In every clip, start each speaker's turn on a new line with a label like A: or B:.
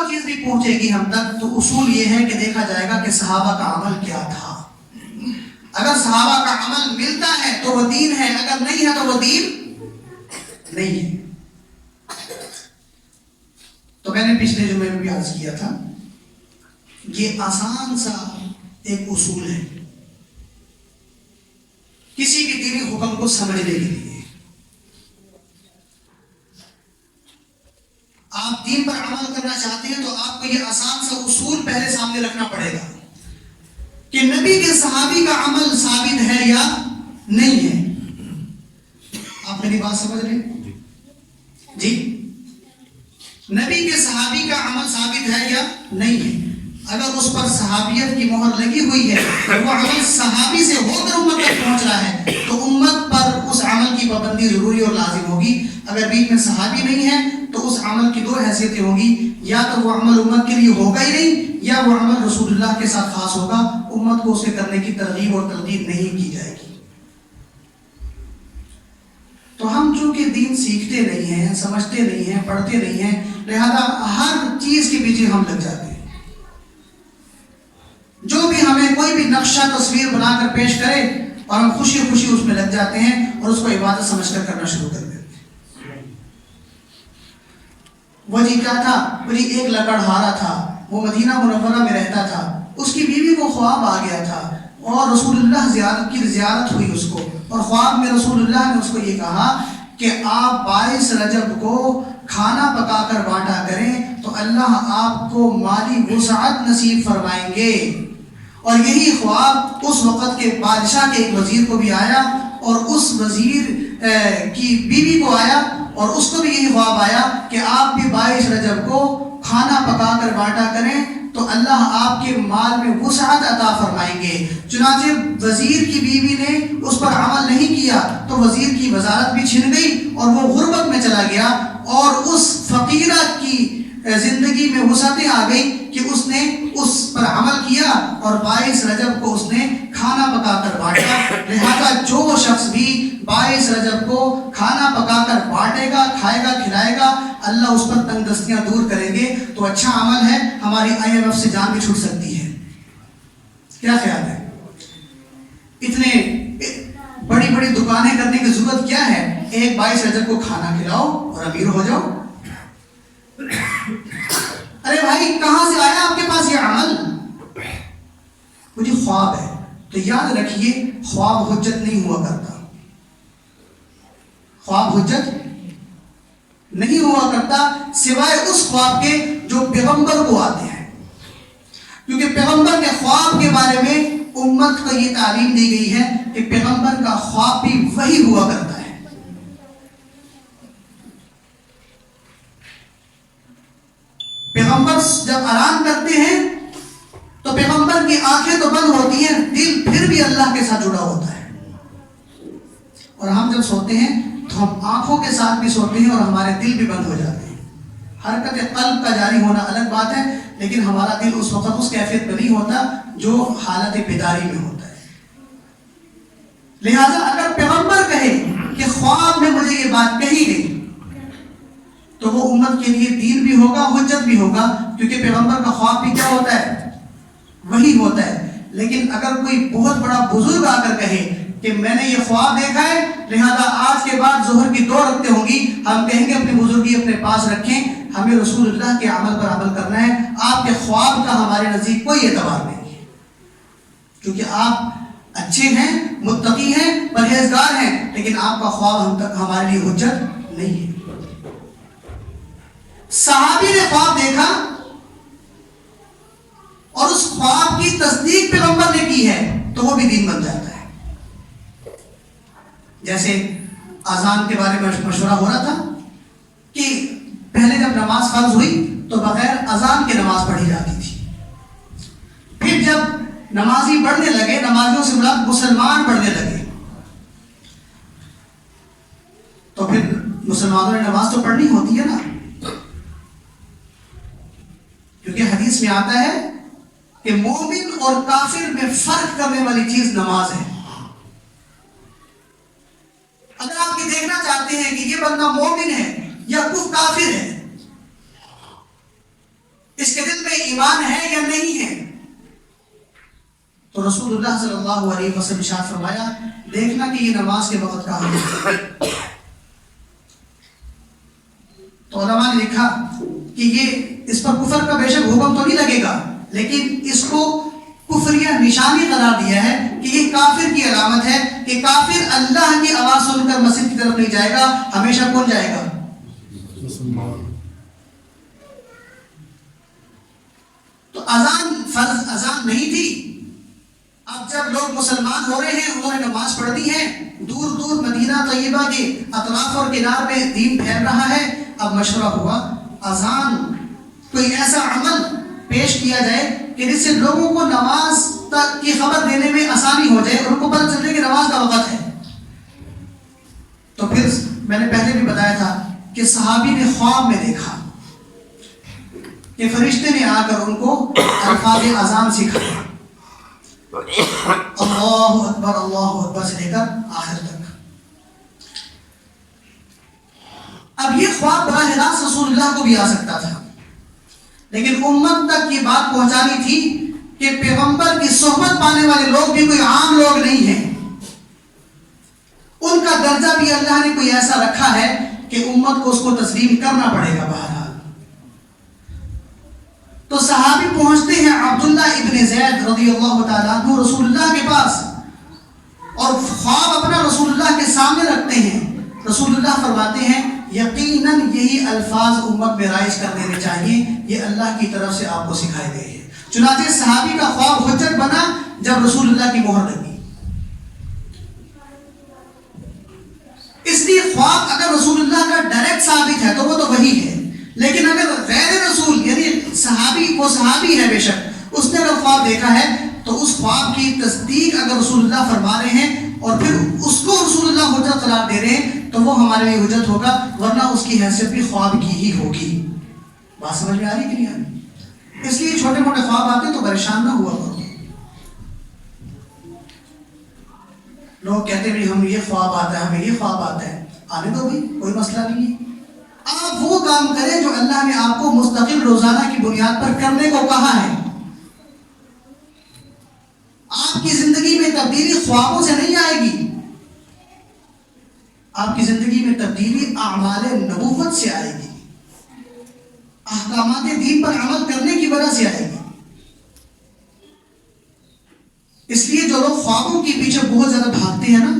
A: چیز بھی پہنچے گی ہم تک تو اصول یہ ہے کہ دیکھا جائے گا کہ صحابہ کا عمل کیا تھا. اگر صحابہ کا عمل ملتا ہے تو وہ دین ہے، اگر نہیں ہے تو وہ دین نہیں ہے. تو میں نے پچھلے جمعے میں بھی عرض کیا تھا، یہ آسان سا ایک اصول ہے کسی بھی دینی حکم کو سمجھنے کے لیے. آپ دین پر عمل کرنا چاہتے ہیں تو آپ کو یہ آسان سا اصول پہلے سامنے رکھنا پڑے گا کہ نبی کے صحابی کا عمل ثابت ہے یا نہیں ہے. آپ میری بات سمجھ رہے ہیں؟ جی، نبی کے صحابی کا عمل ثابت ہے یا نہیں ہے. اگر اس پر صحابیت کی مہر لگی ہوئی ہے، وہ عمل صحابی سے ہو کر امت تک پہنچ رہا ہے، تو امت پر اس عمل کی پابندی ضروری اور لازم ہوگی. اگر بیچ میں صحابی نہیں ہے تو اس عمل کی دو حیثیتیں ہوں گی، یا تو وہ عمل امت کے لیے ہوگا ہی نہیں، یا وہ عمل رسول اللہ کے ساتھ خاص ہوگا، امت کو اسے کرنے کی ترغیب اور تلقین نہیں کی جائے گی. تو ہم چونکہ دین سیکھتے نہیں ہیں، سمجھتے نہیں ہیں، پڑھتے نہیں ہیں، لہذا ہر چیز کے پیچھے ہم لگ جاتے ہیں. جو بھی ہمیں کوئی بھی نقشہ تصویر بنا کر پیش کرے اور ہم خوشی خوشی اس میں لگ جاتے ہیں اور اس کو عبادت سمجھ کر کرنا شروع کر دیتے ہیں. وہ جی کیا تھا؟ وہ جی ایک لکڑہارا تھا، وہ مدینہ منورہ میں رہتا تھا، اس کی بیوی کو خواب آ گیا تھا اور رسول اللہ کی زیارت ہوئی اس کو، اور خواب میں رسول اللہ نے اس کو یہ کہا کہ آپ 22 رجب کو کھانا پکا کر بانٹا کریں تو اللہ آپ کو مالی وسعت نصیب فرمائیں گے. اور یہی خواب اس وقت کے بادشاہ کے ایک وزیر کو بھی آیا اور اس وزیر کی بیوی کو آیا اور اس کو بھی یہی خواب آیا کہ آپ بھی 22 رجب کو کھانا پکا کر بانٹا کریں تو اللہ آپ کے مال میں وسعت عطا فرمائیں گے. چنانچہ وزیر کی بیوی نے اس پر عمل نہیں کیا تو وزیر کی وزارت بھی چھن گئی اور وہ غربت میں چلا گیا، اور اس فقیرہ کی زندگی میں وسعتیں آ گئی کہ اس نے اس پر عمل کیا اور 22 رجب کو اس نے کھانا پکا کر بانٹا. لہذا جو شخص بھی 22 رجب کو کھانا پکا کر بانٹے گا، کھائے گا، کھلائے گا، اللہ اس پر تنگ دستیاں دور کریں گے. تو اچھا عمل ہے. ہماری IMF سے جان بھی چھوٹ سکتی ہے. کیا خیال ہے؟ اتنے بڑی بڑی دکانیں کرنے کی ضرورت کیا ہے؟ ایک 22 رجب کو کھانا کھلاؤ اور امیر ہو جاؤ. ارے بھائی کہاں سے آیا آپ کے پاس یہ عمل؟ مجھے خواب ہے. تو یاد رکھیے خواب حجت نہیں ہوا کرتا. خواب حجت نہیں ہوا کرتا سوائے اس خواب کے جو پیغمبر کو آتے ہیں، کیونکہ پیغمبر کے خواب کے بارے میں امت کو یہ تعلیم دی گئی ہے کہ پیغمبر کا خواب بھی وہی ہوا کرتا ہے. پیغمبر جب اعلان کرتے ہیں تو پیغمبر کی آنکھیں تو بند ہوتی ہیں، دل پھر بھی اللہ کے ساتھ جڑا ہوتا ہے. اور ہم جب سوتے ہیں تو ہم آنکھوں کے ساتھ بھی سوتے ہیں اور ہمارے دل بھی بند ہو جاتے ہیں. حرکت قلب کا جاری ہونا الگ بات ہے، لیکن ہمارا دل اس وقت اس کیفیت میں نہیں ہوتا جو حالت بیداری میں ہوتا ہے. لہذا اگر پیغمبر کہے کہ خواب میں مجھے یہ بات کہی گئی تو وہ امت کے لیے دین بھی ہوگا، حجت بھی ہوگا، کیونکہ پیغمبر کا خواب بھی کیا ہوتا ہے؟ وہی ہوتا ہے. لیکن اگر کوئی بہت بڑا بزرگ آ کر کہے کہ میں نے یہ خواب دیکھا ہے لہذا آج کے بعد ظہر کی 2 رکعتیں ہوں گی، ہم کہیں گے اپنی بزرگی اپنے پاس رکھیں، ہمیں رسول اللہ کے عمل پر عمل کرنا ہے. آپ کے خواب کا ہمارے نزدیک کوئی اعتبار نہیں ہے، کیونکہ آپ اچھے ہیں، متقی ہیں، پرہیزگار ہیں، لیکن آپ کا خواب ہم تک ہمارے لیے حجت نہیں ہے. صحابی نے خواب دیکھا اور اس خواب کی تصدیق پیغمبر نے کی ہے تو وہ بھی دین بن جاتا ہے. جیسے اذان کے بارے میں مشورہ ہو رہا تھا کہ پہلے جب نماز فرض ہوئی تو بغیر اذان کے نماز پڑھی جاتی تھی. پھر جب نمازی بڑھنے لگے، نمازیوں سے مراد مسلمان بڑھنے لگے، تو پھر مسلمانوں نے نماز تو پڑھنی ہوتی ہے نا، کیونکہ حدیث میں آتا ہے کہ مومن اور کافر میں فرق کرنے والی چیز نماز ہے. اگر آپ یہ دیکھنا چاہتے ہیں کہ یہ بندہ مومن ہے یا کافر ہے، ایمان ہے یا نہیں ہے؟ تو رسول اللہ صلی اللہ علیہ وسلم ارشاد فرمایا دیکھنا کہ یہ نماز کے وقت کہاں ہے۔ تو علماء نے لکھا کہ یہ اس پر کفر کا بے شک حکم تو نہیں لگے گا، لیکن اس کو کفریہ نشانی قرار دیا ہے کہ یہ کافر کی علامت ہے کہ کافر اللہ کی آواز سن کر مسجد کی طرف نہیں جائے گا، ہمیشہ کون جائے گا؟ تو اذان فرض اذان نہیں تھی، اب جب لوگ مسلمان ہو رہے ہیں، انہوں نے نماز پڑھ دی ہے، دور دور مدینہ طیبہ کے اطراف اور کنار میں دین پھیل رہا ہے، اب مشورہ ہوا اذان کوئی ایسا عمل پیش کیا جائے کہ جس سے لوگوں کو نماز تک کی خبر دینے میں آسانی ہو جائے اور ان کو پتہ چل جائے کہ نماز کا وقت ہے۔ تو پھر میں نے پہلے بھی بتایا تھا کہ صحابی نے خواب میں دیکھا کہ فرشتے نے آ کر ان کو الفاظ اذان سکھائے، اللہ اکبر سے لے کر آخر تک۔ اب یہ خواب براہ راست رسول اللہ کو بھی آ سکتا تھا، لیکن امت تک یہ بات پہنچانی تھی کہ پیغمبر کی صحبت پانے والے لوگ بھی کوئی عام لوگ نہیں ہیں، ان کا درجہ بھی اللہ نے کوئی ایسا رکھا ہے کہ امت کو اس کو تسلیم کرنا پڑے گا بہرحال۔ تو صحابی پہنچتے ہیں عبداللہ ابن زید رضی اللہ تعالیٰ عنہ رسول اللہ کے پاس، اور خواب اپنا رسول اللہ کے سامنے رکھتے ہیں۔ رسول اللہ فرماتے ہیں یقیناً یہی الفاظ امت میں رائج کر دینے چاہیے، یہ اللہ کی طرف سے آپ کو سکھائے گئے ہیں۔ چنانچہ صحابی کا خواب حجت بنا جب رسول اللہ کی مہر لگی۔ اس لیے خواب اگر رسول اللہ کا ڈائریکٹ ثابت ہے تو وہ تو وہی ہے، لیکن اگر غیر رسول یعنی صحابی، وہ صحابی ہے بے شک، اس نے اگر خواب دیکھا ہے تو اس خواب کی تصدیق اگر رسول اللہ فرما رہے ہیں اور پھر اس کو رسول اللہ حجت قرار دے رہے ہیں تو وہ ہمارے لیے حجت ہوگا، ورنہ اس کی حیثیت بھی خواب کی ہی ہوگی۔ بات سمجھ میں آ رہی کہ نہیں آ رہی؟ اس لیے چھوٹے موٹے خواب آتے تو پریشان نہ ہوا کرو۔ لوگ کہتے ہیں ہم یہ خواب آتا ہے، ہمیں یہ خواب آتا ہے، آنے دو بھائی، کوئی مسئلہ نہیں ہے۔ آپ وہ کام کریں جو اللہ نے آپ کو مستقل روزانہ کی بنیاد پر کرنے کو کہا ہے۔ آپ کی زندگی میں تبدیلی خوابوں سے نہیں آئے گی، آپ کی زندگی میں تبدیلی اعمال نبوت سے آئے گی، احکامات دین پر عمل کرنے کی وجہ سے آئے گی۔ اس لیے جو لوگ خوابوں کے پیچھے بہت زیادہ بھاگتے ہیں نا،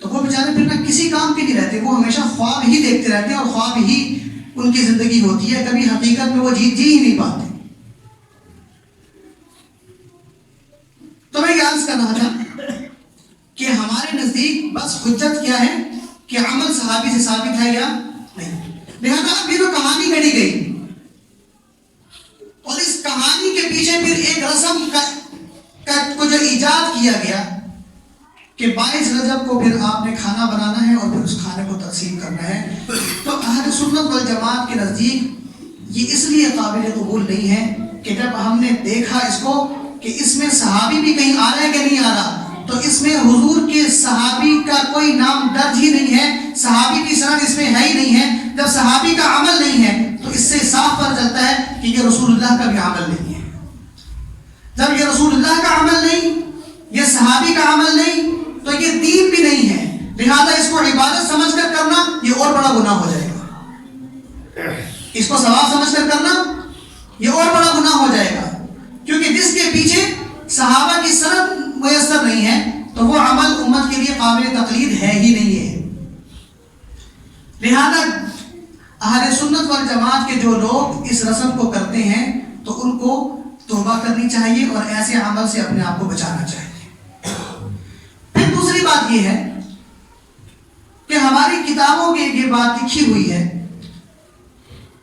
A: تو وہ بیچارے پھر نہ کسی کام کے نہیں رہتے، وہ ہمیشہ خواب ہی دیکھتے رہتے ہیں اور خواب ہی ان کی زندگی ہوتی ہے، کبھی حقیقت میں وہ جی ہی نہیں پاتے۔ تو میں یہ عرض کر رہا تھا کہ ہمارے نزدیک بس حجت کیا ہے کہ عمل صحابی سے ثابت ہے یا نہیں، لہذا اب یہ جو کہانی گھڑی گئی اور اس کہانی کے پیچھے پھر ایک رسم کو جو ایجاد کیا گیا کہ 22 رجب کو پھر آپ نے کھانا بنانا ہے اور پھر اس کھانے کو تقسیم کرنا ہے، تو اہل سنت والجماعت کے نزدیک یہ اس لیے قابل قبول نہیں ہے کہ جب ہم نے دیکھا اس کو کہ اس میں صحابی بھی کہیں آ رہا ہے کہ نہیں آ رہا، تو اس میں حضور کے صحابی کا کوئی نام درج ہی نہیں ہے، صحابی کی سند اس میں ہے ہی نہیں ہے۔ جب صحابی کا عمل نہیں ہے تو اس سے صاف پتہ چلتا ہے کہ یہ رسول اللہ کا بھی عمل نہیں ہے۔ جب یہ رسول اللہ کا عمل نہیں، یہ صحابی کا عمل نہیں، تو یہ دین بھی نہیں ہے، لہذا اس کو عبادت سمجھ کر کرنا یہ اور بڑا گناہ ہو جائے گا، اس کو ثواب سمجھ کر کرنا یہ اور بڑا گناہ ہو جائے گا، کیونکہ جس کے پیچھے صحابہ کی سند میسر نہیں ہے تو وہ عمل امت کے لیے قابل تقلید ہے ہی نہیں ہے۔ لہذا اہل سنت والجماعت کے جو لوگ اس رسم کو کرتے ہیں تو ان کو توبہ کرنی چاہیے اور ایسے عمل سے اپنے آپ کو بچانا چاہیے۔ پھر دوسری بات یہ ہے کہ ہماری کتابوں میں یہ بات لکھی ہوئی ہے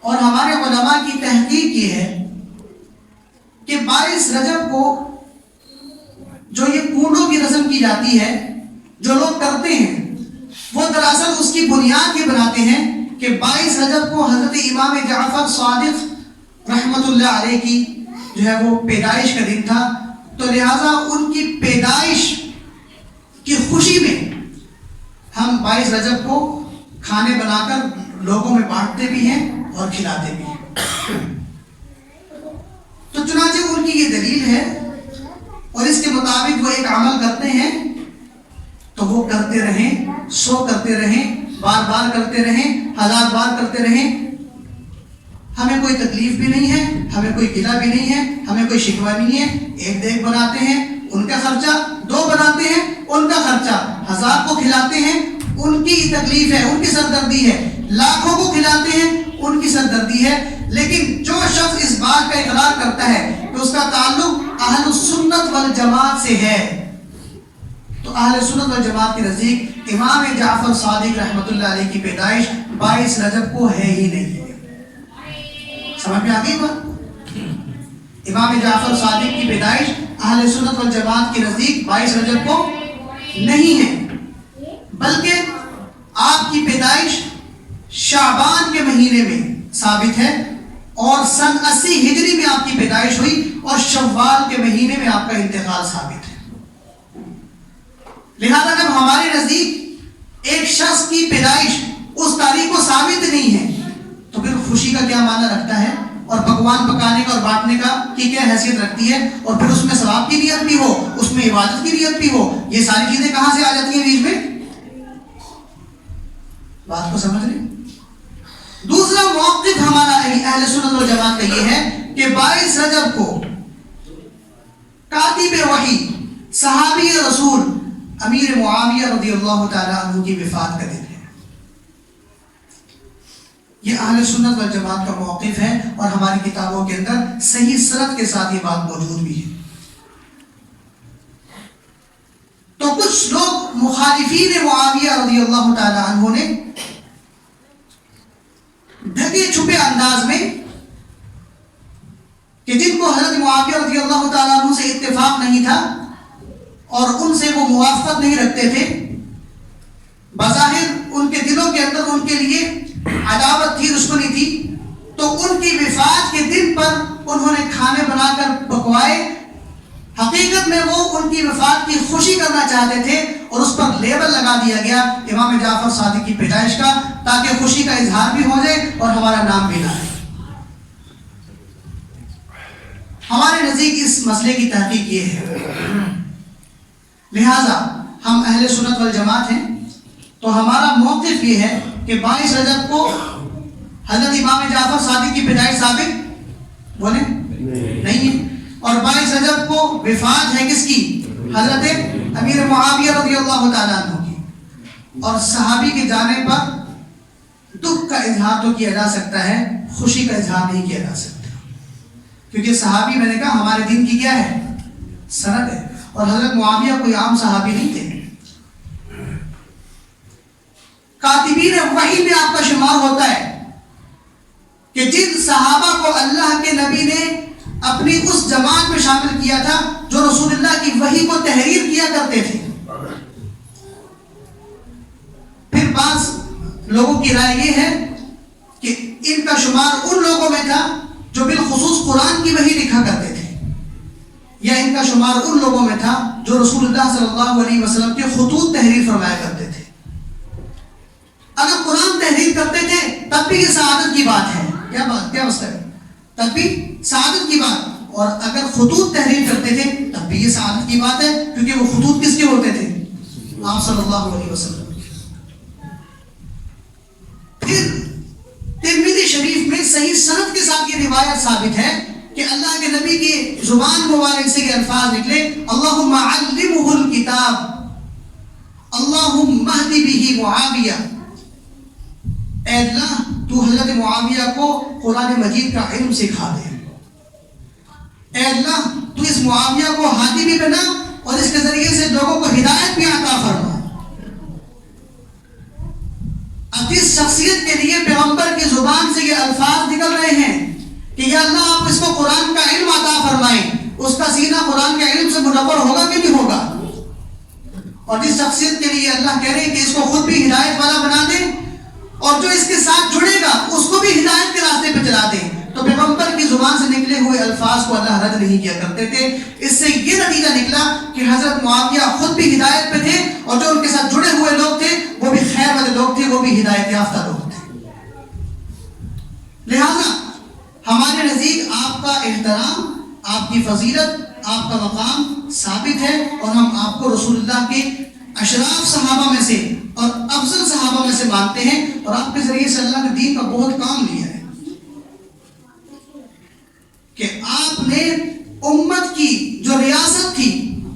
A: اور ہمارے علماء کی تحقیق یہ ہے کہ 22 رجب کو جو یہ کنڈوں کی رسم کی جاتی ہے، جو لوگ کرتے ہیں وہ دراصل اس کی بنیاد یہ بناتے ہیں کہ 22 رجب کو حضرت امام جعفر صادق رحمت اللہ علیہ کی جو ہے وہ پیدائش کا دن تھا، تو لہٰذا ان کی پیدائش کی خوشی میں ہم 22 رجب کو کھانے بنا کر لوگوں میں بانٹتے بھی ہیں اور کھلاتے بھی ہیں۔ تو چنانچہ ان کی یہ دلیل ہے اور اس کے مطابق وہ ایک عمل کرتے ہیں تو وہ کرتے رہیں، 100 کرتے رہیں، بار بار کرتے رہیں، 1000 بار کرتے رہیں، ہمیں کوئی تکلیف بھی نہیں ہے، ہمیں کوئی گلہ بھی نہیں ہے، ہمیں کوئی شکوہ نہیں ہے۔ ایک دیگ بناتے ہیں ان کا خرچہ، 2 بناتے ہیں ان کا خرچہ، 1000 کو کھلاتے ہیں ان کی تکلیف ہے، ان کی سردردی ہے، لاکھوں کو کھلاتے ہیں ان کی سردردی ہے۔ لیکن جو شخص اس بات کا اقرار کرتا ہے کہ اس کا تعلق اہل سنت والجماعت سے ہے، تو اہل سنت والجماعت کے نزدیک امام جعفر صادق رحمۃ اللہ علیہ کی پیدائش 22 رجب کو ہے ہی نہیں۔ سمجھ میں آ گئی بات؟ امام جعفر صادق کی پیدائش اہل سنت والجماعت کے نزدیک 22 رجب کو نہیں ہے، بلکہ آپ کی پیدائش شعبان کے مہینے میں ثابت ہے، اور سن 80 ہجری میں آپ کی پیدائش ہوئی، اور شوال کے مہینے میں آپ کا انتقال ثابت ہے۔ لہذا جب ہمارے نزدیک ایک شخص کی پیدائش اس تاریخ کو ثابت نہیں ہے تو پھر خوشی کا کیا معنی رکھتا ہے، اور پکوان پکانے کا اور بانٹنے کا کی کیا حیثیت رکھتی ہے، اور پھر اس میں ثواب کی نیت بھی ہو، اس میں عبادت کی نیت بھی ہو، یہ ساری چیزیں کہاں سے آ جاتی ہیں بیچ میں؟ بات کو سمجھ لیں۔ دوسرا موقف ہمارا اہل سنت والجماعت کا یہ ہے کہ 22 رجب کو کاتب وحی صحابی رسول امیر معاویہ رضی اللہ تعالی عنہ کی وفات کا دن ہے۔ یہ اہل سنت والجماعت کا موقف ہے، اور ہماری کتابوں کے اندر صحیح سند کے ساتھ یہ بات موجود بھی ہے۔ تو کچھ لوگ مخالفین معاویہ رضی اللہ تعالی عنہ نے ڈھکے چھپے انداز میں، کہ جن کو حضرت معاویہ رضی اللہ تعالیٰ عنہ سے اتفاق نہیں تھا اور ان سے وہ موافقت نہیں رکھتے تھے، بظاہر ان کے دلوں کے اندر ان کے لیے عداوت تھی، دشمنی تھی، تو ان کی وفات کے دن پر انہوں نے کھانے بنا کر پکوائے۔ حقیقت میں وہ ان کی وفات کی خوشی کرنا چاہتے تھے، اور اس پر لیبل لگا دیا گیا امام جعفر صادق کی پیدائش کا، تاکہ خوشی کا اظہار بھی ہو جائے اور ہمارا نام بھی نہ آئے۔ ہمارے نزدیک اس مسئلے کی تحقیق یہ ہے، لہذا ہم اہل سنت والجماعت ہیں، تو ہمارا موقف یہ ہے کہ 22 رجب کو حضرت امام جعفر صادق کی پیدائش ثابت بولے نہیں ہے، اور 22 رجب کو وفات ہے کس کی؟ حضرت امیر معاویہ رضی اللہ تعالیٰ عنہ کی، اور صحابی کے جانے پر دکھ کا اظہار تو کیا جا سکتا ہے، خوشی کا اظہار نہیں کیا جا سکتا، کیونکہ صحابی میں نے کہا ہمارے دین کی کیا ہے؟ سند ہے، اور حضرت معاویہ کوئی عام صحابی نہیں تھے۔ کاتبین وحی میں آپ کا شمار ہوتا ہے کہ جن صحابہ کو اللہ کے نبی نے اپنی اس جماعت میں شامل کیا تھا جو رسول اللہ کی وحی کو تحریر کیا کرتے تھے۔ پھر بعض لوگوں کی رائے یہ ہے کہ ان کا شمار ان لوگوں میں تھا جو بالخصوص قرآن کی وحی لکھا کرتے تھے، یا ان کا شمار ان لوگوں میں تھا جو رسول اللہ صلی اللہ علیہ وسلم کے خطوط تحریر فرمایا کرتے تھے۔ اگر قرآن تحریر کرتے تھے تب بھی یہ سعادت کی بات ہے، کیا مسئلہ ہے؟ تب بھی سعادت کی بات، اور اگر خطوط تحریر کرتے تھے تب بھی یہ سعادت کی بات ہے، کیونکہ وہ خطوط کس کے ہوتے تھے؟ آپ صلی اللہ علیہ وسلم۔ پھر ترمذی شریف میں صحیح سند کے ساتھ یہ روایت ثابت ہے کہ اللہ کے نبی کی زبان مبارک سے یہ الفاظ نکلے، اللہم علمہ الکتاب اللہم اہد بہ معاویہ، اے اللہ تو حضرت معاویہ کو قرآن مجید کا علم سکھا دے، اے اللہ تو اس معاویہ کو ہادی بھی بنا اور اس کے ذریعے سے لوگوں کو ہدایت بھی عطا فرما۔ اب اس شخصیت کے لیے پیغمبر کی زبان سے یہ الفاظ نکل رہے ہیں کہ یا اللہ آپ اس کو قرآن کا علم عطا فرمائیں، اس کا سینہ قرآن کے علم سے منور ہوگا کہ نہیں ہوگا؟ اور جس شخصیت کے لیے اللہ کہہ رہے ہیں کہ اس کو خود بھی ہدایت والا بنا دیں، اور جو اس کے ساتھ جڑے گا اس کو بھی ہدایت کے راستے پہ چلا دیں، تو پیغمبر کی زبان سے نکلے ہوئے الفاظ کو اللہ رد نہیں کیا کرتے تھے۔ اس سے یہ نتیجہ نکلا کہ حضرت معاویہ خود بھی ہدایت پہ تھے، اور جو ان کے ساتھ جڑے ہوئے لوگ تھے وہ بھی خیر والے لوگ تھے، وہ بھی ہدایت یافتہ لوگ تھے۔ لہذا ہمارے نزدیک آپ کا احترام آپ کی فضیلت، آپ کا مقام ثابت ہے، اور ہم آپ کو رسول اللہ کے اشراف صحابہ میں سے اور افضل صحابہ میں سے مانتے ہیں، اور آپ کے ذریعے سے اللہ نے دین کا بہت کام لیا ہے کہ آپ نے امت کی جو ریاست تھی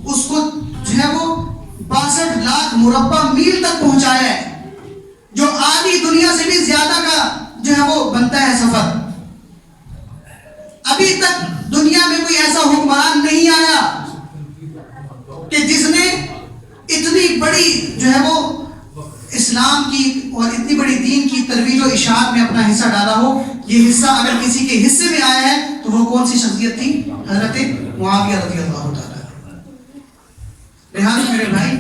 A: اس کو جو ہے وہ 62 لاکھ مربع میل تک پہنچایا ہے، جو آدھی دنیا سے بھی زیادہ کا جو ہے وہ بنتا ہے سفر۔ ابھی تک دنیا میں کوئی ایسا حکمران نہیں آیا کہ جس نے اتنی بڑی جو ہے وہ اسلام کی اور اتنی بڑی دین کی ترویج و اشاعت میں اپنا حصہ ڈالا ہو۔ یہ حصہ اگر کسی کے حصے میں آیا ہے تو وہ کون سی شخصیت تھی؟ حضرت معاویہ رضی اللہ تعالیٰ۔ لہٰذا میرے بھائی،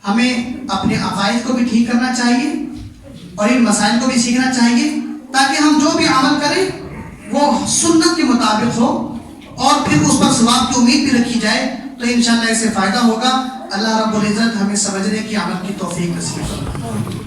A: ہمیں اپنے عقائد کو بھی ٹھیک کرنا چاہیے اور ان مسائل کو بھی سیکھنا چاہیے، تاکہ ہم جو بھی عمل کریں وہ سنت کے مطابق ہو، اور پھر اس پر ثواب کی امید بھی رکھی جائے، تو انشاءاللہ اس سے فائدہ ہوگا۔ اللہ رب العزت ہمیں سمجھنے کی، عمل کی توفیق نصیب کرے۔